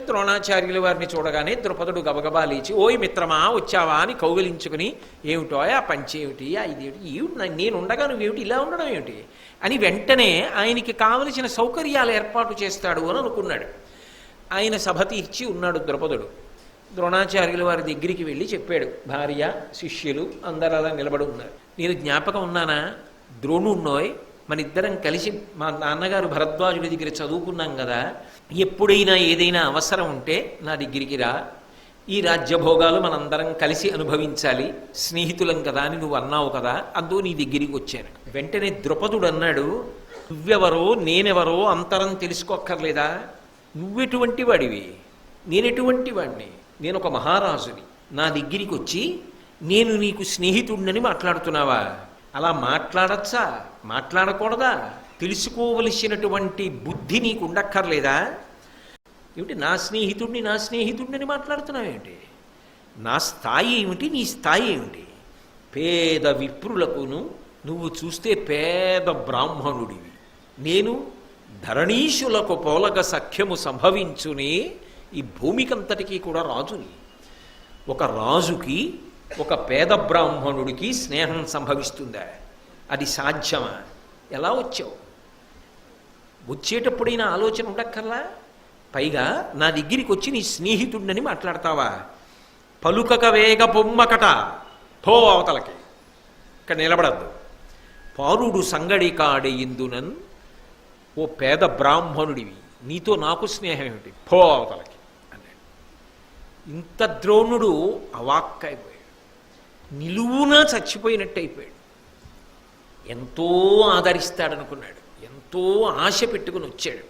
ద్రోణాచార్యుల వారిని చూడగానే ద్రుపదుడు గబగబా లేచి, ఓయ్ మిత్రమా వచ్చావా అని కౌగిలించుకుని, ఏమిటో ఆ పంచేమిటి, ఆ ఇదేమిటి, ఏమిటి నేను ఉండగా నువ్వేమిటి ఇలా ఉండడం ఏమిటి అని వెంటనే ఆయనకి కావలసిన సౌకర్యాలు ఏర్పాటు చేస్తాడు అని అనుకున్నాడు. ఆయన సభ తీర్చి ఉన్నాడు ద్రుపదుడు. ద్రోణాచార్యుల వారి దగ్గరికి వెళ్ళి చెప్పాడు, భార్య శిష్యులు అందరూ అలా నిలబడి ఉన్నారు. నేను జ్ఞాపకం ఉన్నానా, ద్రోణున్నోయ్, మన ఇద్దరం కలిసి మా నాన్నగారు భరద్వాజుడి దగ్గర చదువుకున్నాం కదా, ఎప్పుడైనా ఏదైనా అవసరం ఉంటే నా దగ్గరికి రా, ఈ రాజ్యభోగాలు మనందరం కలిసి అనుభవించాలి, స్నేహితులం కదా అని నువ్వు అన్నావు కదా, అందుకు నీ దగ్గరికి వచ్చాను. వెంటనే ద్రుపదుడు అన్నాడు, నువ్వెవరో నేనెవరో అంతరం తెలుసుకోక్కర్లేదా, నువ్వెటువంటి వాడివి, నేనెటువంటి వాడిని, నేను ఒక మహారాజుని, నా దగ్గరికి వచ్చి నేను నీకు స్నేహితుడినని మాట్లాడుతున్నావా, అలా మాట్లాడచ్చా మాట్లాడకూడదా, తెలుసుకోవలసినటువంటి బుద్ధి నీకు ఉండక్కర్లేదా, ఏమిటి నా స్నేహితుడిని మాట్లాడుతున్నావేమిటి, నా స్థాయి ఏమిటి, నీ స్థాయి ఏమిటి, పేద విప్రులకును నువ్వు చూస్తే పేద బ్రాహ్మణుడివి, నేను ధరణీశులకు పోలగ సఖ్యము సంభవించునే ఈ భూమికంతటికీ కూడా రాజుని, ఒక రాజుకి ఒక పేద బ్రాహ్మణుడికి స్నేహం సంభవిస్తుందా, అది సాధ్యమా, ఎలా వచ్చావు, వచ్చేటప్పుడైనా ఆలోచన ఉండక్కర్లా, పైగా నా దగ్గరికి వచ్చి నీ స్నేహితుడిని మాట్లాడతావా, పలుకక వేగ పొమ్మకట, పో అవతలకి, ఇక్కడ నిలబడద్దు, పారుడు సంగడి కాడే ఇందునన్, ఓ పేద బ్రాహ్మణుడివి, నీతో నాకు స్నేహం ఏమిటి, పో అవతలకి అన్నాడు. ఇంత ద్రోణుడు అవాక్కైపోయాడు, నిలువునా చచ్చిపోయినట్టు అయిపోయాడు. ఎంతో ఆదరిస్తాడనుకున్నాడు, ఎంతో ఆశ పెట్టుకుని వచ్చాడు.